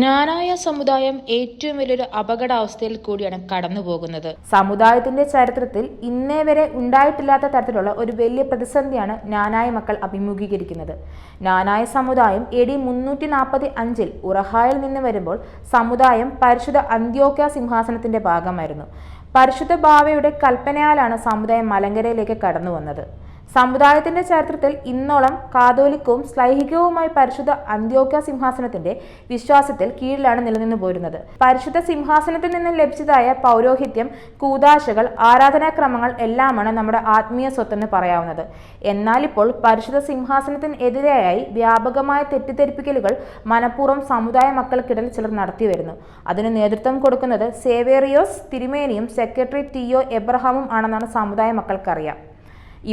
ജ്ഞാനായ സമുദായം ഏറ്റവും വലിയൊരു അപകടാവസ്ഥയിൽ കൂടിയാണ് കടന്നുപോകുന്നത്. സമുദായത്തിന്റെ ചരിത്രത്തിൽ ഇന്നേ വരെ ഉണ്ടായിട്ടില്ലാത്ത തരത്തിലുള്ള ഒരു വലിയ പ്രതിസന്ധിയാണ് ജ്ഞാനായ മക്കൾ അഭിമുഖീകരിക്കുന്നത്. ജ്ഞാനായ സമുദായം AD 345 ഉറഹായിൽ നിന്ന് വരുമ്പോൾ സമുദായം പരിശുദ്ധ അന്ത്യോക്യ സിംഹാസനത്തിന്റെ ഭാഗമായിരുന്നു. പരിശുദ്ധ ബാവയുടെ കൽപ്പനയാലാണ് സമുദായം മലങ്കരയിലേക്ക് കടന്നു വന്നത്. സമുദായത്തിന്റെ ചരിത്രത്തിൽ ഇന്നോളം കാതോലിക്കവും ശ്ലൈഹികവുമായി പരിശുദ്ധ അന്ത്യോക്യ സിംഹാസനത്തിന്റെ വിശ്വാസത്തിൽ കീഴിലാണ് നിലനിന്നു പോരുന്നത്. പരിശുദ്ധ സിംഹാസനത്തിൽ നിന്ന് ലഭിച്ചതായ പൗരോഹിത്യം, കൂദാശകൾ, ആരാധനാക്രമങ്ങൾ എല്ലാമാണ് നമ്മുടെ ആത്മീയ സ്വത്തെന്ന് പറയാവുന്നത്. എന്നാൽ ഇപ്പോൾ പരിശുദ്ധ സിംഹാസനത്തിന് എതിരെയായി വ്യാപകമായ തെറ്റിദ്ധരിപ്പിക്കലുകൾ മനഃപൂർവ്വം സമുദായ മക്കൾക്കിടയിൽ ചിലർ നടത്തി വരുന്നു. അതിന് നേതൃത്വം കൊടുക്കുന്നത് സേവേറിയോസ് തിരുമേനിയും സെക്രട്ടറി TO എബ്രഹാമും ആണെന്നാണ് സമുദായ മക്കൾക്കറിയാം.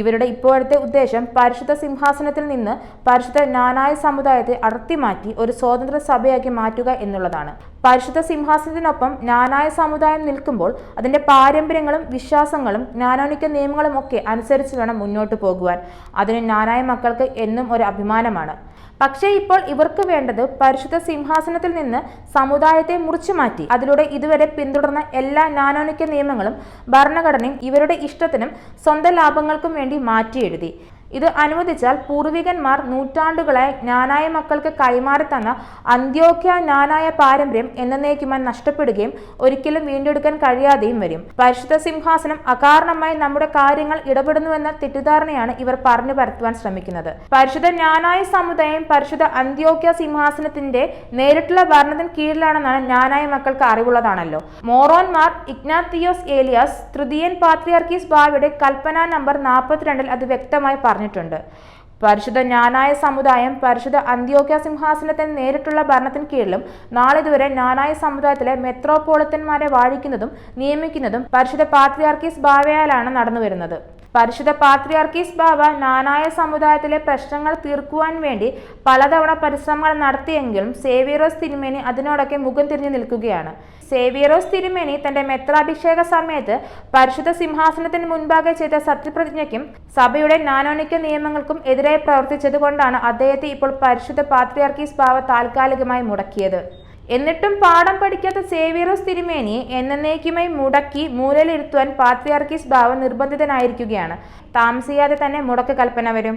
ഇവരുടെ ഇപ്പോഴത്തെ ഉദ്ദേശം പരിശുദ്ധ സിംഹാസനത്തിൽ നിന്ന് പരിശുദ്ധ ജ്ഞാനായ സമുദായത്തെ അടർത്തിമാറ്റി ഒരു സ്വതന്ത്ര സഭയാക്കി മാറ്റുക എന്നുള്ളതാണ്. പരിശുദ്ധ സിംഹാസനത്തിനൊപ്പം ജ്ഞാനായ സമുദായം നിൽക്കുമ്പോൾ അതിന്റെ പാരമ്പര്യങ്ങളും വിശ്വാസങ്ങളും ജ്ഞാനോനിക നിയമങ്ങളും ഒക്കെ അനുസരിച്ച് വേണം മുന്നോട്ട് പോകുവാൻ. അതിന് ജ്ഞാനായ മക്കൾക്ക് എന്നും ഒരു അഭിമാനമാണ്. പക്ഷേ ഇപ്പോൾ ഇവർക്ക് വേണ്ടത് പരിശുദ്ധ സിംഹാസനത്തിൽ നിന്ന് സമുദായത്തെ മുറിച്ചു മാറ്റി അതിലൂടെ ഇതുവരെ പിന്തുടർന്ന എല്ലാ ജ്ഞാനോനിക നിയമങ്ങളും ഭരണഘടനയും ഇവരുടെ ഇഷ്ടത്തിനും സ്വന്തം ലാഭങ്ങൾക്കും വേണ്ടി മാറ്റി എഴുതി. ഇത് അനുവദിച്ചാൽ പൂർവികന്മാർ നൂറ്റാണ്ടുകളായി ജ്ഞാനായ മക്കൾക്ക് കൈമാറി തന്ന അന്ത്യോക്യ ജ്ഞാനായ പാരമ്പര്യം എന്നേക്കുമായി നഷ്ടപ്പെടുകയും ഒരിക്കലും വീണ്ടെടുക്കാൻ കഴിയാതെയും വരും. പരിശുദ്ധ സിംഹാസനം അകാരണമായി നമ്മുടെ കാര്യങ്ങൾ ഇടപെടുന്നുവെന്ന തെറ്റിദ്ധാരണയാണ് ഇവർ പറഞ്ഞു പരത്തുവാൻ ശ്രമിക്കുന്നത്. പരിശുദ്ധ ജ്ഞാനായ സമുദായം പരിശുദ്ധ അന്ത്യോക്യ സിംഹാസനത്തിന്റെ നേരിട്ടുള്ള ഭരണത്തിന് കീഴിലാണെന്നാണ് ജ്ഞാനായ മക്കൾക്ക് അറിവുള്ളതാണല്ലോ. മോറോന്മാർ ഇഗ്നാത്തിയോസ് ഏലിയാസ് തൃതീയൻ പാത്രിയാർക്കീസ് ബാവയുടെ കൽപ്പന നമ്പർ 42 അത് വ്യക്തമായി പറഞ്ഞിട്ടുണ്ട്. പരിശുദ്ധ ജ്ഞാനായ സമുദായം പരിശുദ്ധ അന്ത്യോക്യ സിംഹാസനത്തിന് നേരിട്ടുള്ള ഭരണത്തിന് കീഴിലും നാളിതുവരെ ജ്ഞാനായ സമുദായത്തിലെ മെത്രോപോളിത്തന്മാരെ വാഴിക്കുന്നതും നിയമിക്കുന്നതും പരിശുദ്ധ പാത്രിയാർക്കീസ് ബാവയാലാണ് നടന്നു വരുന്നത്. പരിശുദ്ധ പാത്രിയാർക്കീസ് ബാവ ജ്ഞാനായ സമുദായത്തിലെ പ്രശ്നങ്ങൾ തീർക്കുവാൻ വേണ്ടി പലതവണ പരിശ്രമങ്ങൾ നടത്തിയെങ്കിലും സേവ്യറോസ് തിരുമേനി അതിനോടൊക്കെ മുഖം തിരിഞ്ഞു നിൽക്കുകയാണ്. സേവ്യറോസ് തിരുമേനി തന്റെ മെത്രാഭിഷേക സമയത്ത് പരിശുദ്ധ സിംഹാസനത്തിന് മുൻപാകെ ചെയ്ത സത്യപ്രതിജ്ഞയ്ക്കും സഭയുടെ ജ്ഞാനോനിക നിയമങ്ങൾക്കും എതിരായി പ്രവർത്തിച്ചത് കൊണ്ടാണ് അദ്ദേഹത്തെ ഇപ്പോൾ പരിശുദ്ധ പാത്രിയാർക്കീസ് ബാവ താൽക്കാലികമായി മുടക്കിയത്. എന്നിട്ടും പാഠം പഠിക്കാത്ത സേവ്യറോസ് തിരുമേനിയെ എന്നേക്കുമായി മുടക്കി മൂലയിലിരുത്തുവാൻ പാത്രിയാർക്കീസ് ബാവ നിർബന്ധിതനായിരിക്കുകയാണ്. താമസിയാതെ തന്നെ മുടക്ക് കൽപ്പന വരും.